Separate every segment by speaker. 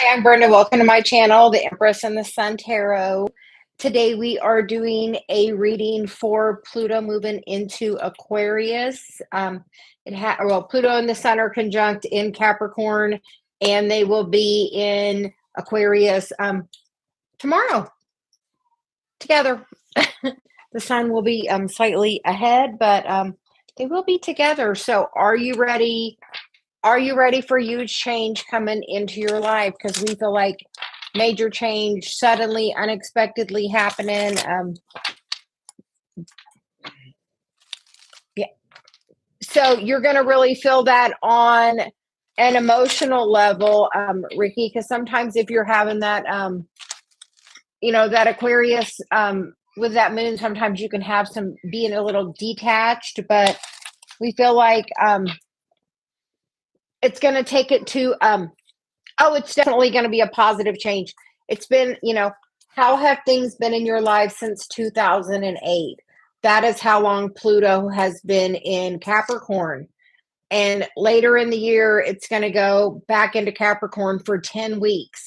Speaker 1: I'm Brenda. Welcome to my channel, the Empress and the Sun Tarot. Today we are doing a reading for Pluto moving into Aquarius. Pluto and the Sun are conjunct in Capricorn, and they will be in Aquarius tomorrow together. The Sun will be slightly ahead, but they will be together. So, are you ready? Are you ready for huge change coming into your life? Because we feel like major change suddenly, unexpectedly happening. Yeah. So you're going to really feel that on an emotional level, Ricky, because sometimes if you're having that, that Aquarius with that moon, sometimes you can have some being a little detached, but we feel like it's going to take it to it's definitely going to be a positive change. It's been, how have things been in your life since 2008? That is how long Pluto has been in Capricorn. And later in the year, it's going to go back into Capricorn for 10 weeks.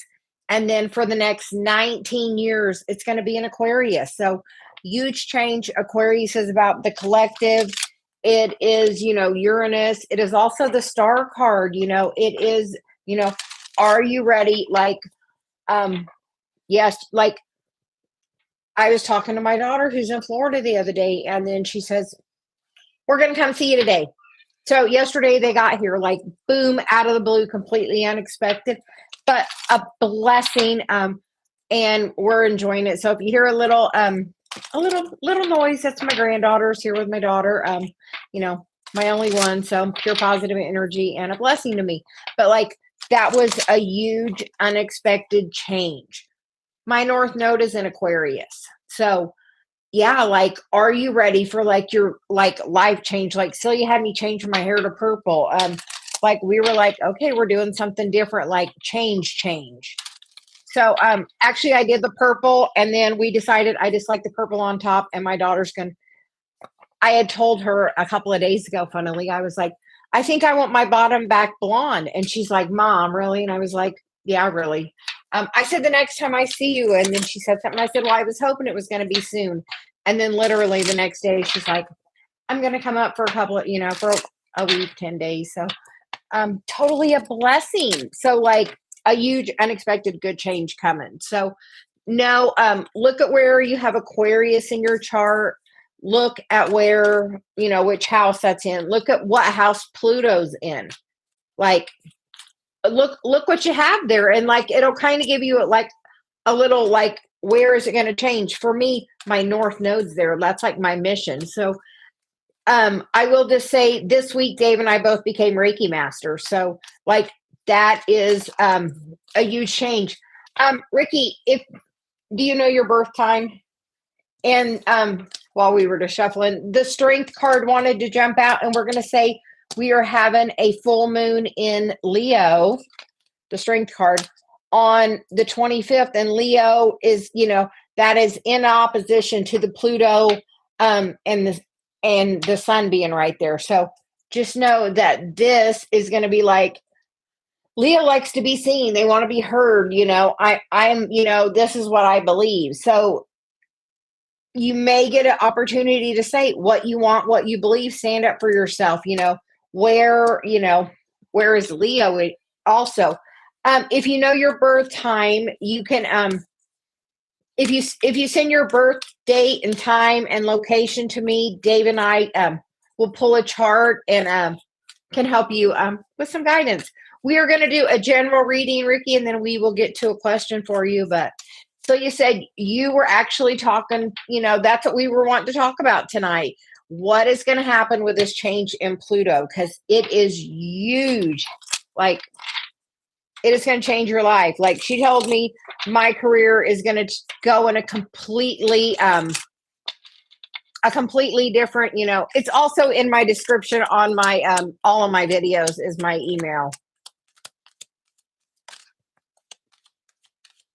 Speaker 1: And then for the next 19 years, it's going to be in Aquarius. So huge change. Aquarius is about the collective. It is, Uranus. It is also the star card. It is, are you ready? Yes, like I was talking to my daughter who's in Florida the other day, and then she says, we're going to come see you today. So yesterday they got here, like boom, out of the blue, completely unexpected, but a blessing. And we're enjoying it. So if you hear a little noise, that's my granddaughter's here with my daughter. My only one. So pure positive energy and a blessing to me. But that was a huge unexpected change. My North Node is in Aquarius. So yeah, are you ready for your life change? Like Celia had me change my hair to purple. We were okay, we're doing something different, change. So actually I did the purple, and then we decided I just like the purple on top, and my daughter's I had told her a couple of days ago, funnily, I was like, I think I want my bottom back blonde. And she's like, Mom, really? And I was like, yeah, really. I said, the next time I see you. And then she said something. I said, well, I was hoping it was going to be soon. And then literally the next day, she's like, I'm going to come up for a couple of, for a week, 10 days. So totally a blessing. So a huge unexpected good change coming. So now look at where you have Aquarius in your chart. Look at where, which house that's in. Look at what house Pluto's in. Look what you have there. And it'll kind of give you a little where is it going to change? For me, my North Node's there. That's my mission. So I will just say this week, Dave and I both became Reiki masters. So that is a huge change. Ricky, do you know your birth time? And while we were just shuffling, the Strength card wanted to jump out, and we're going to say we are having a full moon in Leo, the Strength card, on the 25th. And Leo is, that is in opposition to the Pluto and the Sun being right there. So just know that this is going to be Leo likes to be seen. They want to be heard. I'm, this is what I believe. So you may get an opportunity to say what you want, what you believe, stand up for yourself. Where is Leo also? If you know your birth time, you can, if you send your birth date and time and location to me, Dave and I will pull a chart and can help you with some guidance. We are going to do a general reading, Ricky, and then we will get to a question for you. But so you said you were actually talking, that's what we were wanting to talk about tonight. What is going to happen with this change in Pluto? Because it is huge. It is going to change your life. She told me my career is going to go in a completely different, it's also in my description on my, all of my videos is my email.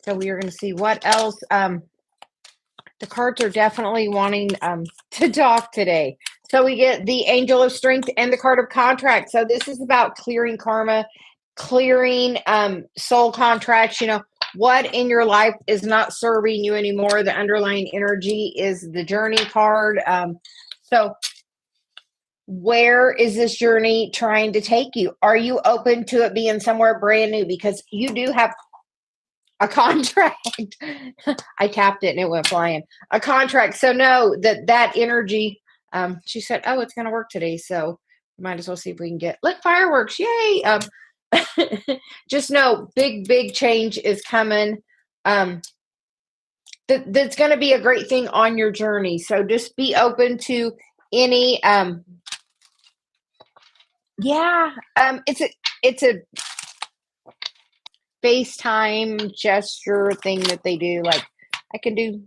Speaker 1: So we are going to see what else. The cards are definitely wanting to talk today. So we get the Angel of Strength and the card of Contract. So this is about clearing karma, clearing soul contracts, what in your life is not serving you anymore. The underlying energy is the journey card. So where is this journey trying to take you? Are you open to it being somewhere brand new? Because you do have a contract. I tapped it and it went flying. A contract. So know that energy. She said, "Oh, it's going to work today, so we might as well see if we can get fireworks. Yay!" Just know, big change is coming. That's going to be a great thing on your journey. So just be open to any. It's a FaceTime gesture thing that they do. Like, I can do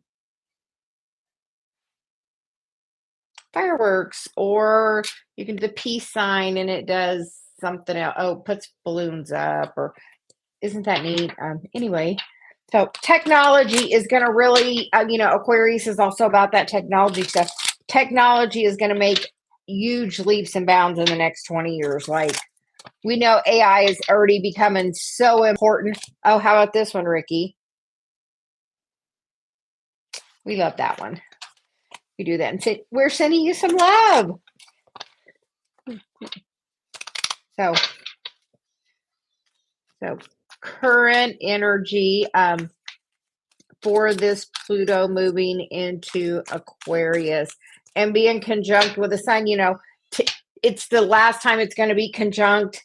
Speaker 1: fireworks, or you can do the peace sign and it does something else. Oh, puts balloons up, or isn't that neat? Anyway, so technology is going to really, Aquarius is also about that technology stuff. Technology is going to make huge leaps and bounds in the next 20 years. Like, we know AI is already becoming so important. Oh, how about this one, Ricky? We love that one. We do that and say, we're sending you some love. So current energy for this Pluto moving into Aquarius and being conjunct with the sun, it's the last time it's going to be conjunct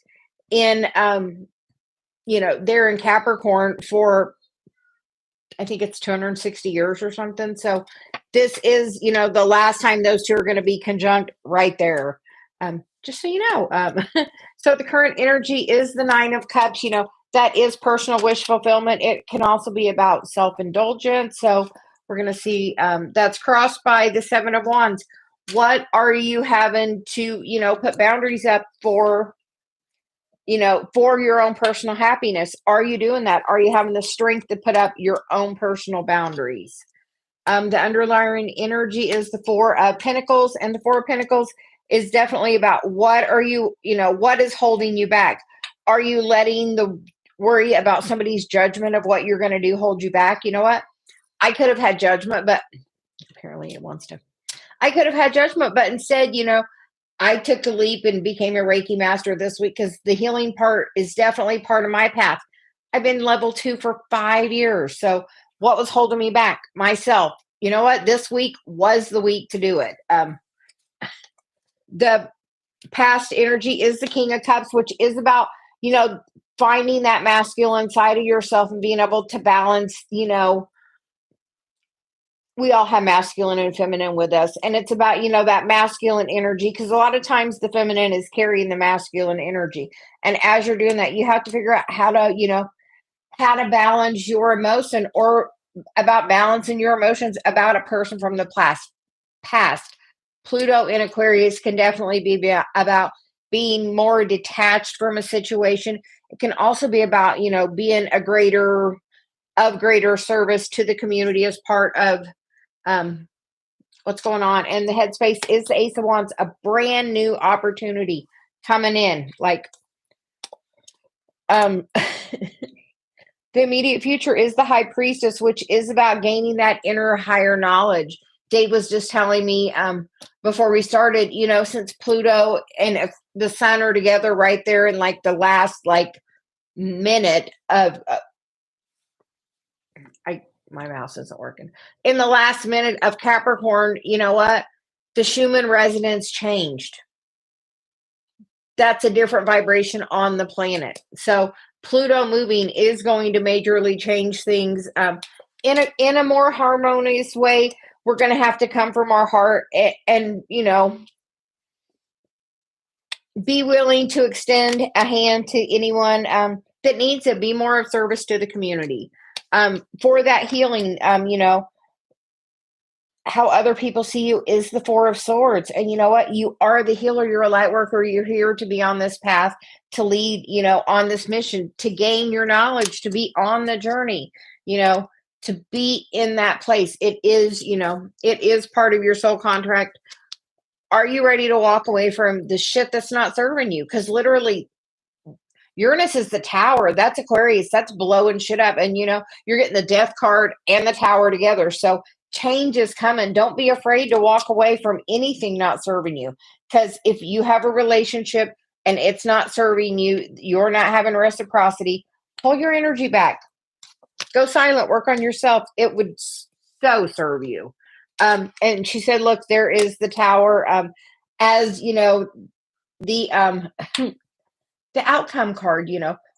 Speaker 1: in, they're in Capricorn for, I think it's 260 years or something. So this is, the last time those two are going to be conjunct right there. Just so you know. So the current energy is the Nine of Cups. That is personal wish fulfillment. It can also be about self-indulgence. So we're going to see that's crossed by the Seven of Wands. What are you having to, put boundaries up for, for your own personal happiness? Are you doing that? Are you having the strength to put up your own personal boundaries? The underlying energy is the Four of Pentacles, and the Four of Pentacles is definitely about what are you, what is holding you back? Are you letting the worry about somebody's judgment of what you're going to do hold you back? You know what? I could have had judgment, but apparently it wants to. I could have had judgment, but instead, I took the leap and became a Reiki master this week because the healing part is definitely part of my path. I've been level 2 for 5 years. So what was holding me back? Myself. You know what? This week was the week to do it. The past energy is the King of Cups, which is about, finding that masculine side of yourself and being able to balance, we all have masculine and feminine with us. And it's about, that masculine energy, because a lot of times the feminine is carrying the masculine energy. And as you're doing that, you have to figure out how to balance your emotion, or about balancing your emotions about a person from the past. Pluto in Aquarius can definitely be about being more detached from a situation. It can also be about, being greater service to the community as part of what's going on. And the headspace is the Ace of Wands, a brand new opportunity coming in. Like, the immediate future is the High Priestess, which is about gaining that inner higher knowledge. Dave was just telling me before we started, since Pluto and the sun are together right there in like the last minute of my mouse isn't working. In the last minute of Capricorn, you know what? The Schumann resonance changed. That's a different vibration on the planet. So Pluto moving is going to majorly change things in a more harmonious way. We're going to have to come from our heart and be willing to extend a hand to anyone that needs to be more of service to the community. For that healing, how other people see you is the Four of Swords. And you know what? You are the healer. You're a light worker. You're here to be on this path, to lead, on this mission, to gain your knowledge, to be on the journey, to be in that place. It is part of your soul contract. Are you ready to walk away from the shit that's not serving you? Because literally, Uranus is the tower. That's Aquarius. That's blowing shit up. And you're getting the death card and the tower together. So change is coming. Don't be afraid to walk away from anything not serving you. Because if you have a relationship and it's not serving you, you're not having reciprocity, pull your energy back. Go silent, work on yourself. It would so serve you. And she said, look, there is the tower. As the the outcome card,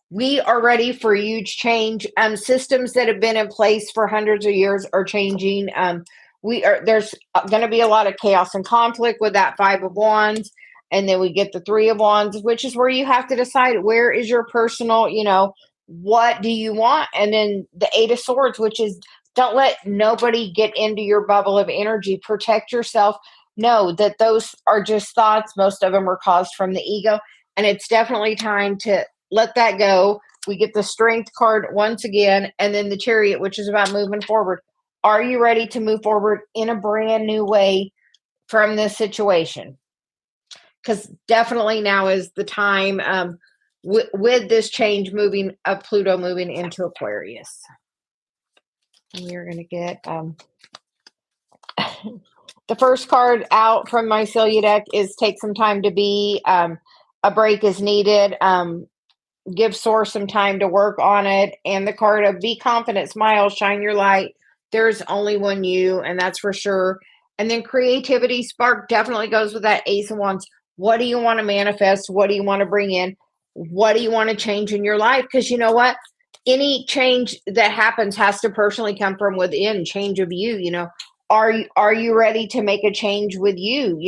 Speaker 1: we are ready for huge change. Systems that have been in place for hundreds of years are changing. There's going to be a lot of chaos and conflict with that Five of Wands. And then we get the Three of Wands, which is where you have to decide where is your personal, what do you want? And then the Eight of Swords, which is don't let nobody get into your bubble of energy. Protect yourself. Know that those are just thoughts. Most of them are caused from the ego. And it's definitely time to let that go. We get the Strength card once again, and then the Chariot, which is about moving forward. Are you ready to move forward in a brand new way from this situation? Because definitely now is the time with this change of Pluto moving into Aquarius. And we are going to get the first card out from my Celia deck is Take Some Time to Be. A break is needed. Give Source some time to work on it. And the card of Be Confident, Smile, Shine Your Light. There's only one you, and that's for sure. And then Creativity Spark definitely goes with that Ace of Wands. What do you want to manifest? What do you want to bring in? What do you want to change in your life? Because you know what? Any change that happens has to personally come from within, change of you. Are you ready to make a change with you?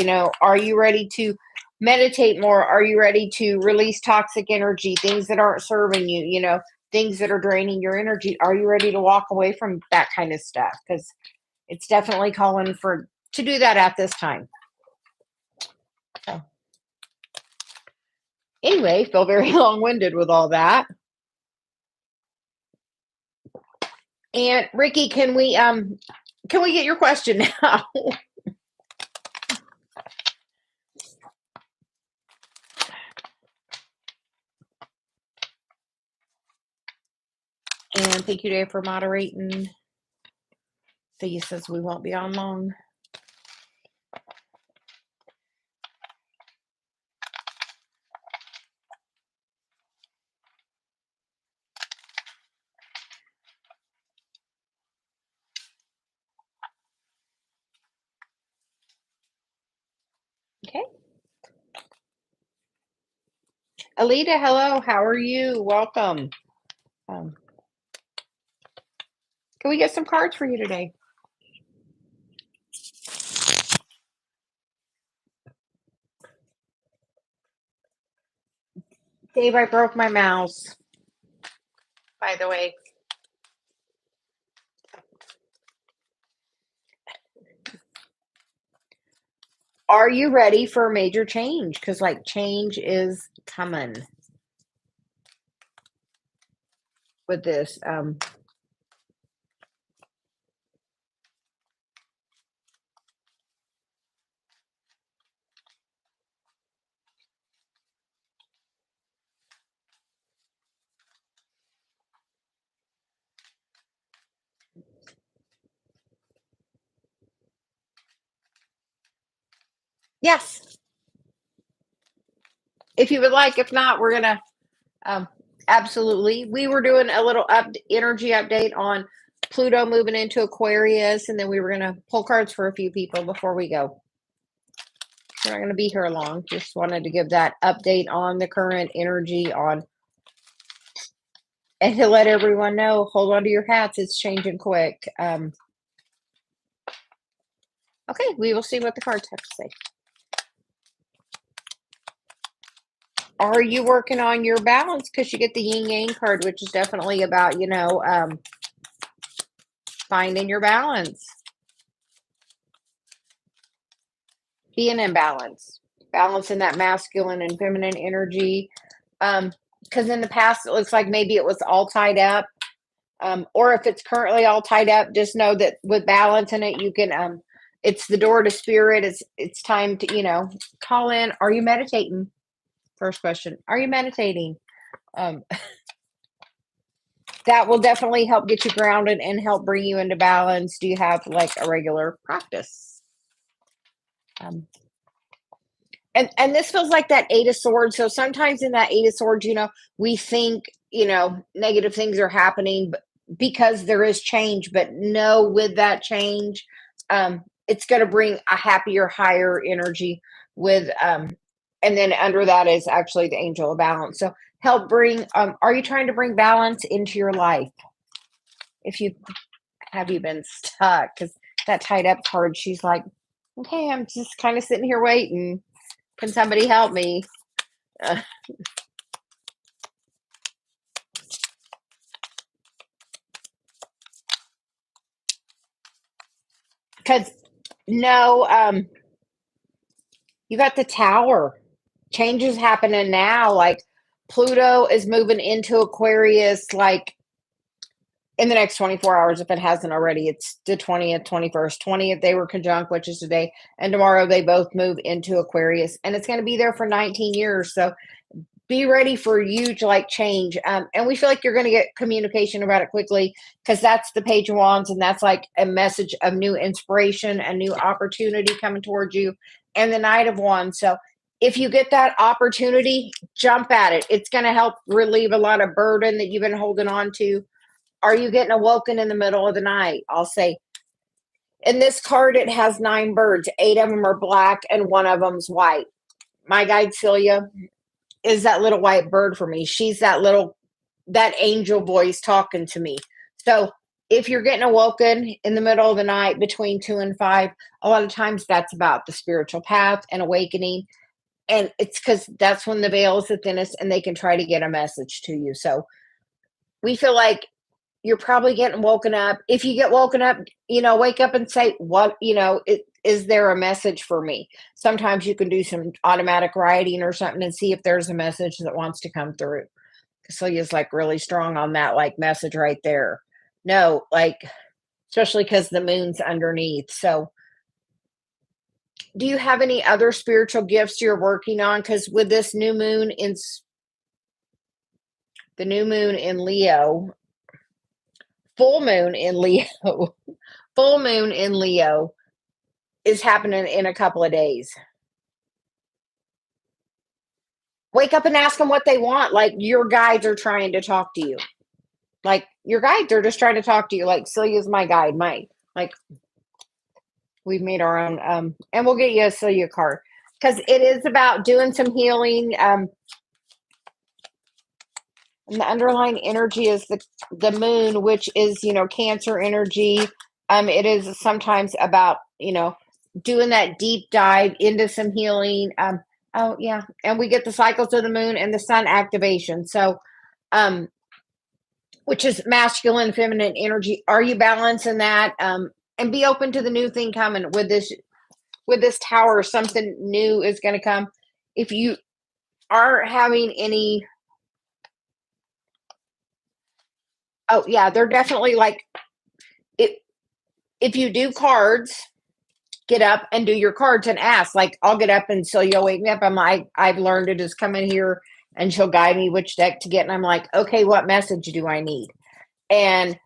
Speaker 1: Are you ready to meditate more? Are you ready to release toxic energy, things that aren't serving you, things that are draining your energy? Are you ready to walk away from that kind of stuff? Because it's definitely calling to do that at this time. So, anyway, feel very long-winded with all that. And Ricky, can we get your question now? And thank you, Dave, for moderating. Celia says we won't be on long. Okay. Alita, hello. How are you? Welcome. Can we get some cards for you today? Dave, I broke my mouse, by the way. Are you ready for a major change? Because change is coming with this. Yes. If you would like. If not, we're going to absolutely. We were doing a little energy update on Pluto moving into Aquarius, and then we were going to pull cards for a few people before we go. We're not going to be here long. Just wanted to give that update on the current energy and to let everyone know, hold on to your hats. It's changing quick. Okay, we will see what the cards have to say. Are you working on your balance? Because you get the yin yang card, which is definitely about, finding your balance. Being in balance. Balancing that masculine and feminine energy. Because in the past, it looks like maybe it was all tied up. Or if it's currently all tied up, just know that with balance in it, you can, it's the door to spirit. It's time to, call in. Are you meditating? First question. Are you meditating? Um, that will definitely help get you grounded and help bring you into balance. Do you have like a regular practice? Um, and this feels like that Eight of Swords. So sometimes in that Eight of Swords, we think, negative things are happening because there is change, but no, with that change, it's going to bring a happier, higher energy with, and then under that is actually the Angel of Balance. So help bring, are you trying to bring balance into your life? If you have you been stuck? Because that tied up card, she's like, okay, I'm just kind of sitting here waiting. Can somebody help me? Because no, you got the Tower. Changes happening now. Like Pluto is moving into Aquarius, like in the next 24 hours, if it hasn't already. It's the 20th, 21st, 20th. They were conjunct, which is today. And tomorrow they both move into Aquarius. And it's going to be there for 19 years. So be ready for huge like change. And we feel like you're going to get communication about it quickly because that's the Page of Wands, and that's like a message of new inspiration, a new opportunity coming towards you, and the Knight of Wands. So if you get that opportunity, jump at it. It's going to help relieve a lot of burden that you've been holding on to. Are you getting awoken in the middle of the night? I'll say in this card, it has 9 birds. 8 of them are black and 1 of them's white. My guide, Celia, is that little white bird for me. She's that angel voice talking to me. So if you're getting awoken in the middle of the night between 2 and 5, a lot of times that's about the spiritual path and awakening. And it's because that's when the veil is the thinnest and they can try to get a message to you. So we feel like you're probably getting woken up. If you get woken up, wake up and say, what, is there a message for me? Sometimes you can do some automatic writing or something and see if there's a message that wants to come through. Celia's like really strong on that, like message right there. No, like, especially because the moon's underneath. So do you have any other spiritual gifts you're working on? Because with this new moon in the new moon in Leo, full moon in Leo, full moon in Leo is happening in a couple of days. Wake up and ask them what they want. Like your guides are trying to talk to you. Like your guides are just trying to talk to you. Like Celia's my guide. Like we've made our own. And we'll get you a Celia card because it is about doing some healing. And the underlying energy is the moon, which is Cancer energy. It is sometimes about doing that deep dive into some healing. Oh yeah, and we get the cycles of the moon and the sun activation. So, which is masculine, feminine energy. Are you balancing that? And be open to the new thing coming with this tower. Something new is going to come. If you aren't having any, oh yeah, they're definitely like it. If you do cards, get up and do your cards and ask. Like I'll get up and so you'll wake me up. I'm like, I've learned to just come in here and she'll guide me which deck to get. And I'm like, okay, what message do I need? And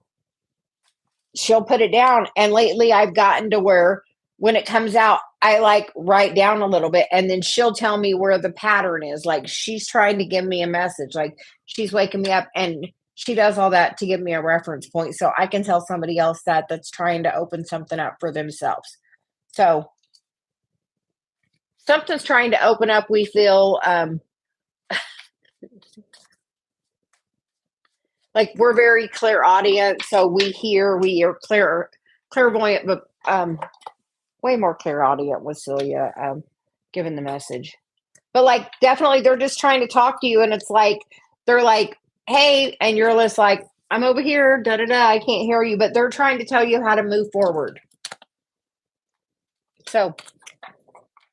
Speaker 1: she'll put it down. And lately I've gotten to where when it comes out, I like write down a little bit and then she'll tell me where the pattern is. Like she's trying to give me a message. Like she's waking me up and she does all that to give me a reference point so I can tell somebody else that's trying to open something up for themselves. So something's trying to open up. We feel like we're very clairaudient, so we are clairvoyant, but way more clairaudient with Celia giving the message. But like definitely they're just trying to talk to you and it's like they're like, hey, and you're just like, I'm over here, da da da, I can't hear you, but they're trying to tell you how to move forward. So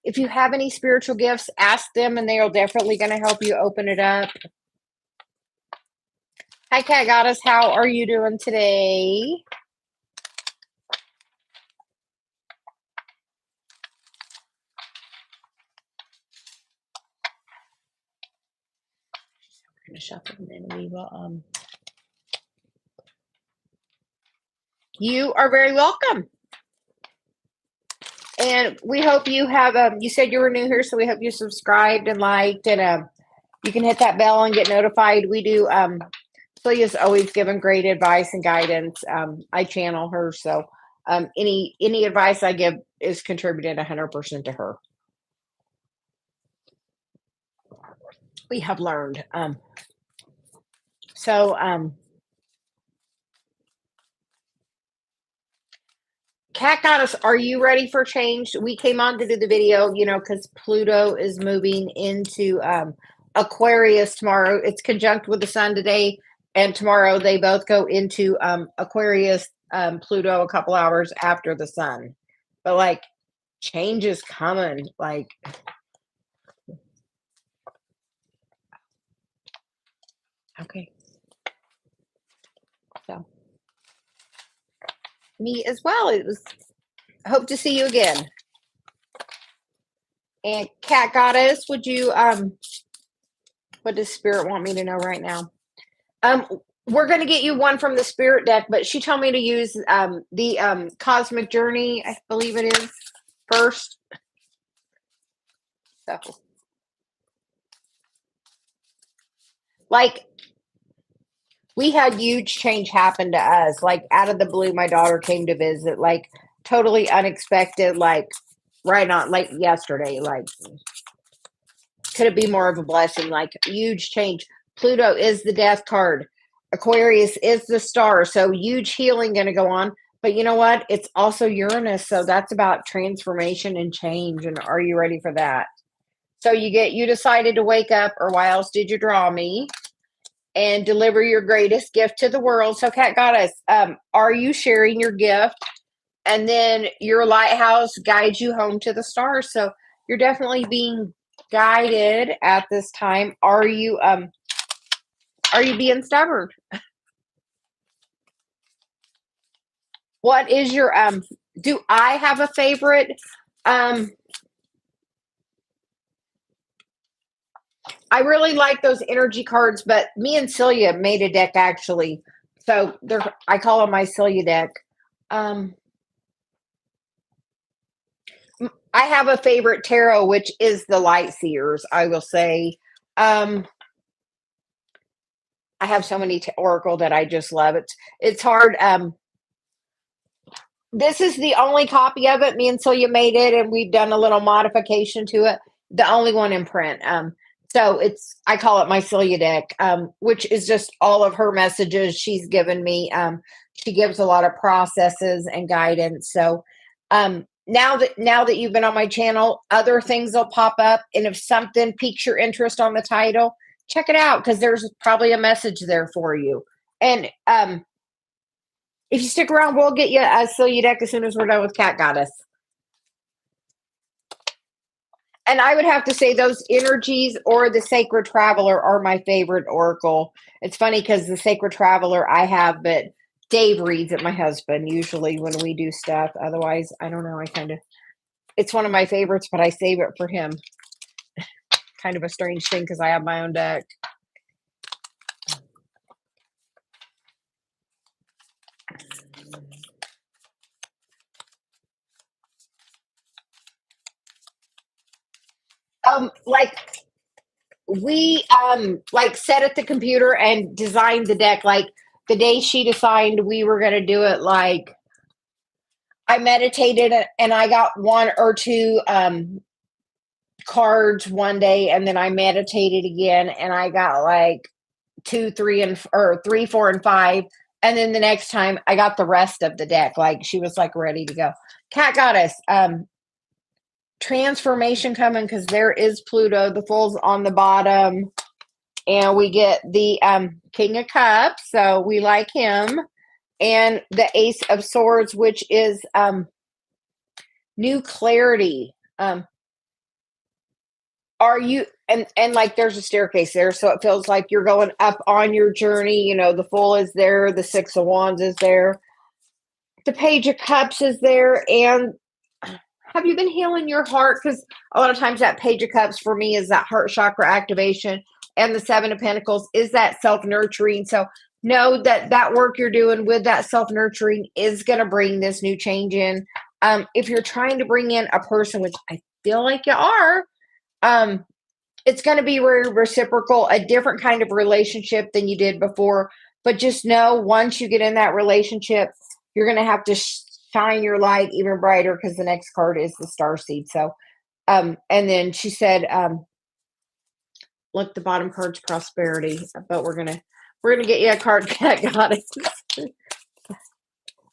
Speaker 1: if you have any spiritual gifts, ask them and they are definitely going to help you open it up. Hi, Cat Goddess. How are you doing today? shuffle and then we will. You are very welcome. And we hope you have, you said you were new here, so we hope you subscribed and liked, and you can hit that bell and get notified. We do, Celia's always given great advice and guidance. I channel her, so any advice I give is contributed 100% to her. We have learned. Cat Goddess, are you ready for change? We came on to do the video, because Pluto is moving into Aquarius tomorrow. It's conjunct with the sun today, and tomorrow they both go into Aquarius, Pluto a couple hours after the sun. But like, change is coming. Like, okay. So, me as well. Hope to see you again. And Cat Goddess, would you what does Spirit want me to know right now? We're going to get you one from the Spirit deck, but she told me to use the Cosmic Journey, I believe it is, first. So, like, we had huge change happen to us. Like, out of the blue, my daughter came to visit, like, totally unexpected, like, right on, like, yesterday. Like, could it be more of a blessing? Like, huge change. Pluto is the death card. Aquarius is the star. So, huge healing going to go on. But you know what? It's also Uranus. So, that's about transformation and change. And are you ready for that? So, you decided to wake up, or why else did you draw me? And deliver your greatest gift to the world. So, Cat Goddess, are you sharing your gift? And then your lighthouse guides you home to the stars. So you're definitely being guided at this time. Are you being stubborn? What is your do I have a favorite? I really like those energy cards, but me and Celia made a deck actually. So I call them my Celia deck. I have a favorite tarot, which is the Light Seers, I will say. I have so many oracle that I just love. It's hard. This is the only copy of it. Me and Celia made it, and we've done a little modification to it. The only one in print. So I call it my Celia deck, which is just all of her messages she's given me. She gives a lot of processes and guidance. So now that you've been on my channel, other things will pop up. And if something piques your interest on the title, check it out, because there's probably a message there for you. And if you stick around, we'll get you a Celia deck as soon as we're done with Cat Goddess. And I would have to say those energies or the Sacred Traveler are my favorite oracle. It's funny because the Sacred Traveler I have, but Dave reads it, my husband, usually when we do stuff. Otherwise, I don't know. It's one of my favorites, but I save it for him. Kind of a strange thing because I have my own deck. Like we sat at the computer and designed the deck. Like the day she decided we were going to do it, like I meditated and I got one or two cards one day, and then I meditated again and I got like 2, 3, or 3, 4, and 5. And then the next time I got the rest of the deck. Like she was like ready to go. Cat Goddess, transformation coming, because there is Pluto. The Fool's on the bottom. And we get the King of Cups. So we like him. And the Ace of Swords, which is new clarity. Are you, and like there's a staircase there, so it feels like you're going up on your journey. The Fool is there, the Six of Wands is there, the Page of Cups is there. And have you been healing your heart? Because a lot of times that Page of Cups for me is that heart chakra activation, and the Seven of Pentacles is that self-nurturing. So know that that work you're doing with that self-nurturing is going to bring this new change in. If you're trying to bring in a person, which I feel like you are, it's going to be very reciprocal, a different kind of relationship than you did before. But just know, once you get in that relationship, you're going to have to shine your light even brighter, because the next card is the Starseed. So, and then she said, look, the bottom card's prosperity, but we're gonna get you a card that got it,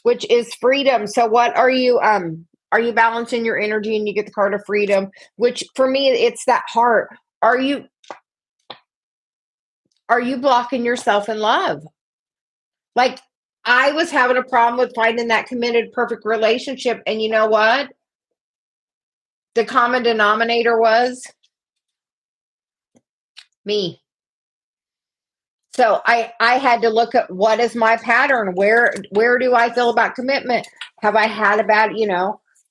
Speaker 1: which is freedom. So what are you balancing your energy, and you get the card of freedom, which for me, it's that heart. Are you blocking yourself in love? Like, I was having a problem with finding that committed, perfect relationship. And you know what? The common denominator was me. So I had to look at, what is my pattern? Where do I feel about commitment? Have I had a bad,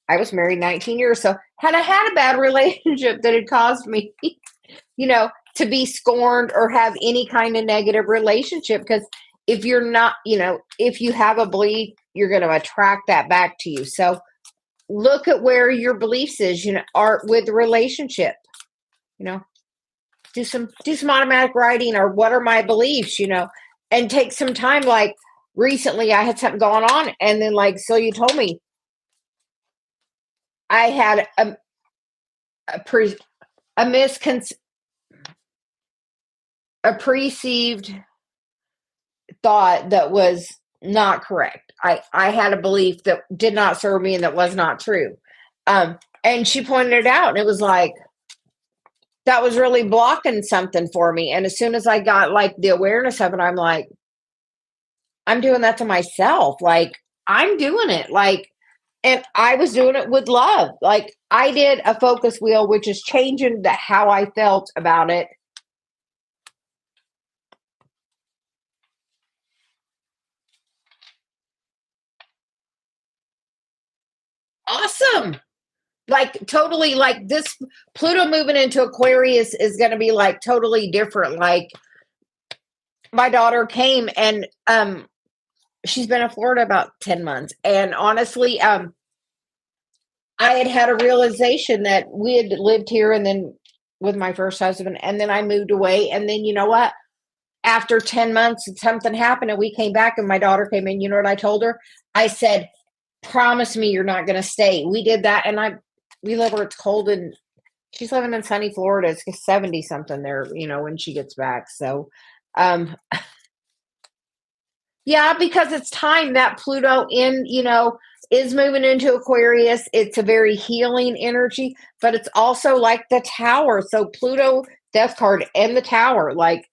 Speaker 1: I was married 19 years. So had I had a bad relationship that had caused me, to be scorned or have any kind of negative relationship? Because if you're not, if you have a belief, you're going to attract that back to you. So look at where your beliefs is, are with the relationship, do some automatic writing, or what are my beliefs, and take some time. Like recently I had something going on, and then like Celia told me, I had a perceived thought that was not correct. I had a belief that did not serve me and that was not true. And she pointed it out, and it was like, that was really blocking something for me. And as soon as I got like the awareness of it, I'm like, I'm doing that to myself. Like, I'm doing it. Like, and I was doing it with love. Like, I did a focus wheel, which is changing how I felt about it. Awesome. Like, totally, like this Pluto moving into Aquarius is going to be like totally different. Like, my daughter came, and she's been in Florida about 10 months. And honestly, I had a realization that we had lived here, and then with my first husband, and then I moved away. And then, you know what? After 10 months, something happened, and we came back, and my daughter came in. You know what I told her? I said, promise me you're not going to stay. We did that. And we live where it's cold, and she's living in sunny Florida. It's 70 something there, when she gets back. So, yeah, because it's time that Pluto is moving into Aquarius. It's a very healing energy, but it's also like the Tower. So Pluto, Death card, and the Tower, like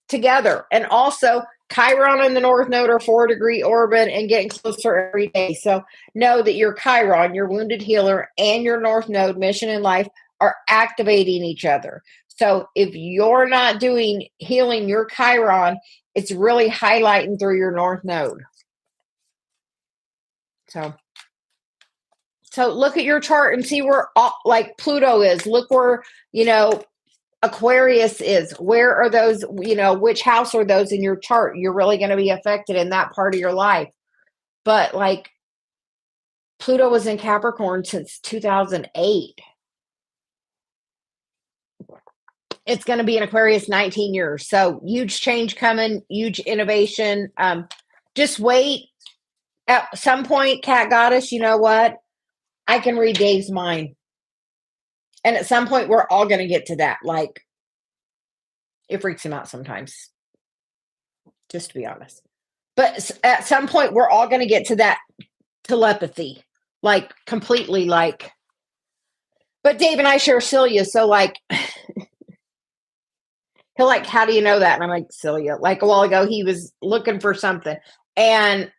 Speaker 1: together. And also Chiron and the North Node are 4-degree orbit and getting closer every day. So know that your Chiron, your wounded healer, and your North Node, mission in life, are activating each other. So if you're not doing healing your Chiron, it's really highlighting through your North Node. So look at your chart and see where like Pluto is. Look where, Aquarius is. Where are those, which house are those in your chart? You're really going to be affected in that part of your life. But like, Pluto was in Capricorn since 2008. It's going to be in Aquarius 19 years. So huge change coming, huge innovation. Just wait. At some point, Cat Goddess, you know what? I can read Dave's mind. And at some point, we're all going to get to that. Like, it freaks him out sometimes, just to be honest. But at some point, we're all going to get to that telepathy, like completely like. But Dave and I share Celia, so like, he'll like, how do you know that? And I'm like, Celia. Like a while ago, he was looking for something, and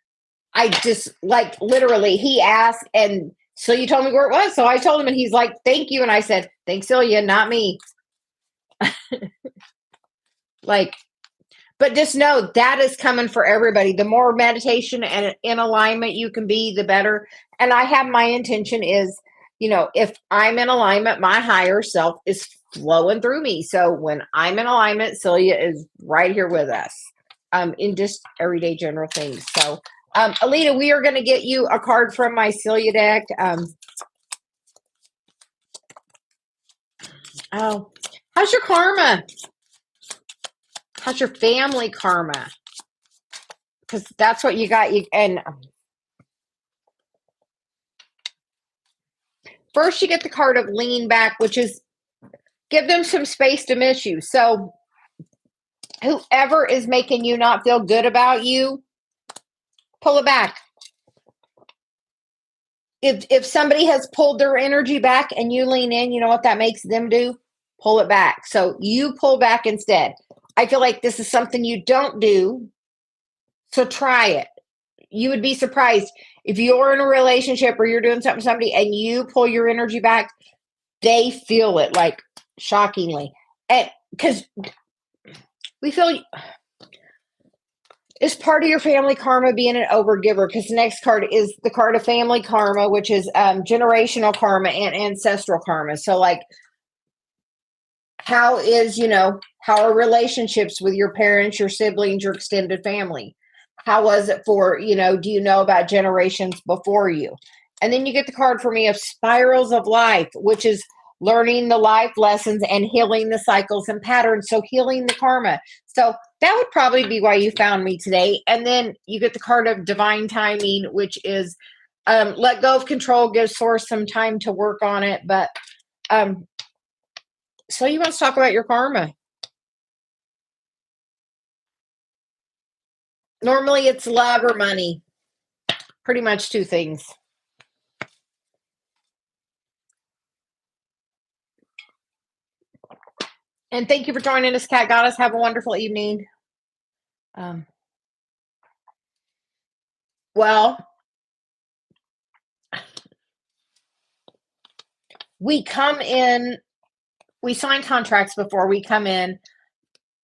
Speaker 1: I just like literally, he asked, and Celia told me where it was. So I told him, and he's like, thank you. And I said, thanks, Celia, not me. Like, but just know that is coming for everybody. The more meditation and in alignment you can be, the better. And I have, my intention is, if I'm in alignment, my higher self is flowing through me. So when I'm in alignment, Celia is right here with us in just everyday general things. So Alita, we are going to get you a card from my Celia deck. Oh, how's your karma? How's your family karma? Because that's what you got. And first you get the card of lean back, which is give them some space to miss you. So whoever is making you not feel good about you, pull it back. If somebody has pulled their energy back and you lean in, you know what that makes them do? Pull it back. So you pull back instead. I feel like this is something you don't do, so try it. You would be surprised if you're in a relationship or you're doing something with somebody and you pull your energy back, they feel it, like, shockingly. And because we feel it's part of your family karma being an overgiver, because the next card is the card of family karma, which is generational karma and ancestral karma. So like, how are relationships with your parents, your siblings, your extended family? How was it for, do you know about generations before you? And then you get the card for me of spirals of life, which is learning the life lessons and healing the cycles and patterns. So healing the karma. So that would probably be why you found me today. And then you get the card of divine timing, which is let go of control, give source some time to work on it. But so you want to talk about your karma. Normally it's love or money. Pretty much two things. And thank you for joining us, Cat Goddess. Have a wonderful evening. Well, we sign contracts before we come in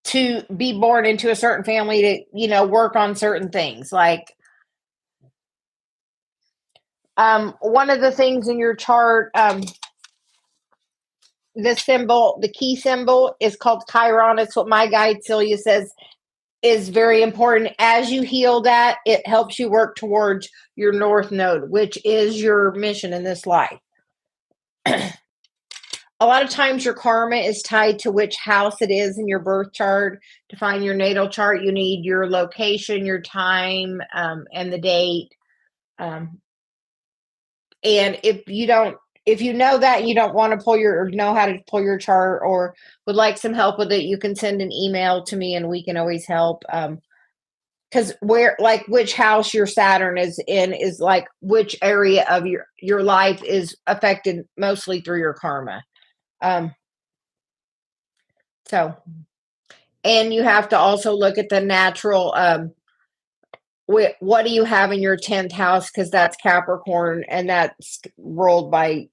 Speaker 1: to be born into a certain family to, work on certain things. Like, one of the things in your chart, the key symbol is called Chiron. It's what my guide Celia says is very important. As you heal that, it helps you work towards your North Node, which is your mission in this life. A lot of times your karma is tied to which house it is in your birth chart. To find your natal chart, you need your location, your time, and the date. And if you know that and you don't want to or know how to pull your chart or would like some help with it, you can send an email to me and we can always help. Because which house your Saturn is in is like which area of your life is affected mostly through your karma. And you have to also look at the natural, what do you have in your 10th house? Because that's Capricorn and that's ruled by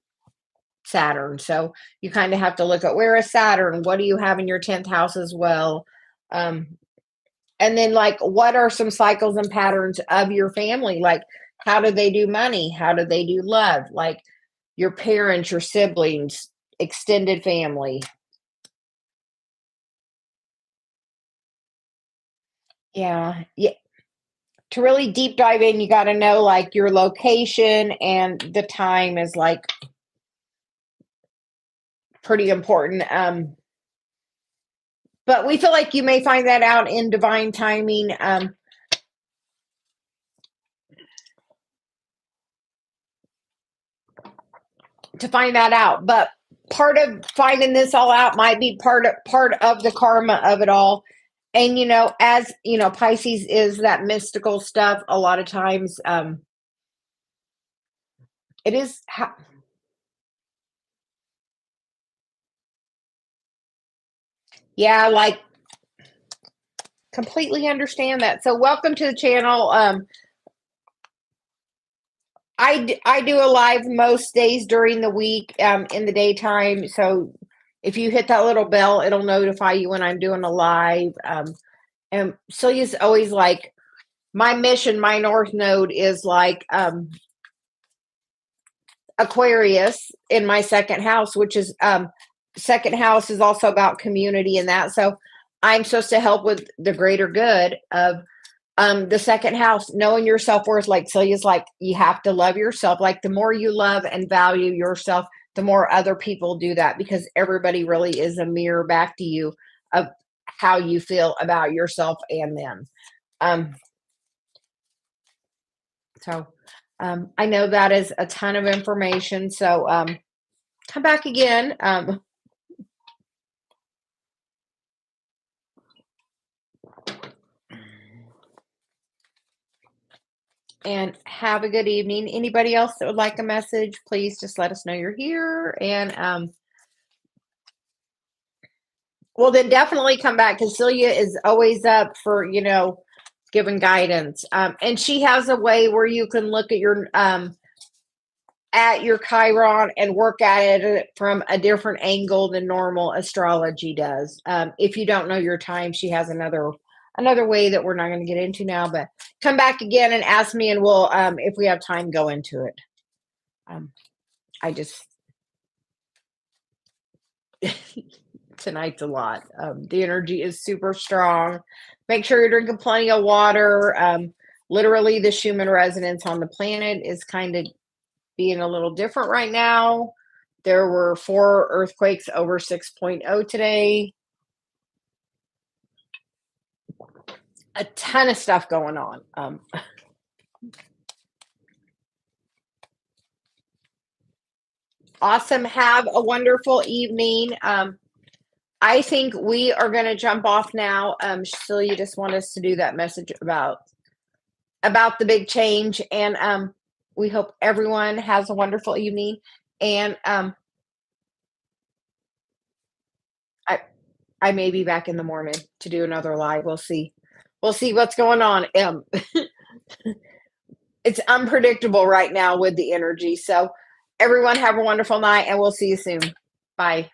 Speaker 1: Saturn. So you kind of have to look at where is Saturn? What do you have in your 10th house as well? And then like, what are some cycles and patterns of your family? Like, how do they do money? How do they do love? Like your parents, your siblings, extended family. Yeah. To really deep dive in, you got to know like your location, and the time is like pretty important. But we feel like you may find that out in divine timing. To find that out. But part of finding this all out might be part of the karma of it all. And as Pisces is that mystical stuff, a lot of times it is yeah, like, completely understand that. So welcome to the channel. I do a live most days during the week in the daytime. So if you hit that little bell, it'll notify you when I'm doing a live. And Celia's always like, my mission, my North Node is like Aquarius in my second house, which is second house is also about community and that. So I'm supposed to help with the greater good of the second house, knowing your self-worth. Like Celia's like, you have to love yourself. Like the more you love and value yourself, the more other people do that, because everybody really is a mirror back to you of how you feel about yourself and them. Um, so I know that is a ton of information. So come back again. And have a good evening. Anybody else that would like a message, please just let us know you're here. And well, then definitely come back, because Celia is always up for, giving guidance. And she has a way where you can look at your Chiron and work at it from a different angle than normal astrology does. If you don't know your time, she has another way that we're not going to get into now. But come back again and ask me, and we'll, if we have time, go into it. I just tonight's a lot. The energy is super strong. Make sure you're drinking plenty of water. Literally, the Schumann resonance on the planet is kind of being a little different right now. There were 4 earthquakes over 6.0 today. A ton of stuff going on. Awesome. Have a wonderful evening. I think we are going to jump off now. Celia just want us to do that message about the big change, and we hope everyone has a wonderful evening. And I may be back in the morning to do another live. We'll see. We'll see what's going on. It's unpredictable right now with the energy. So everyone have a wonderful night, and we'll see you soon. Bye.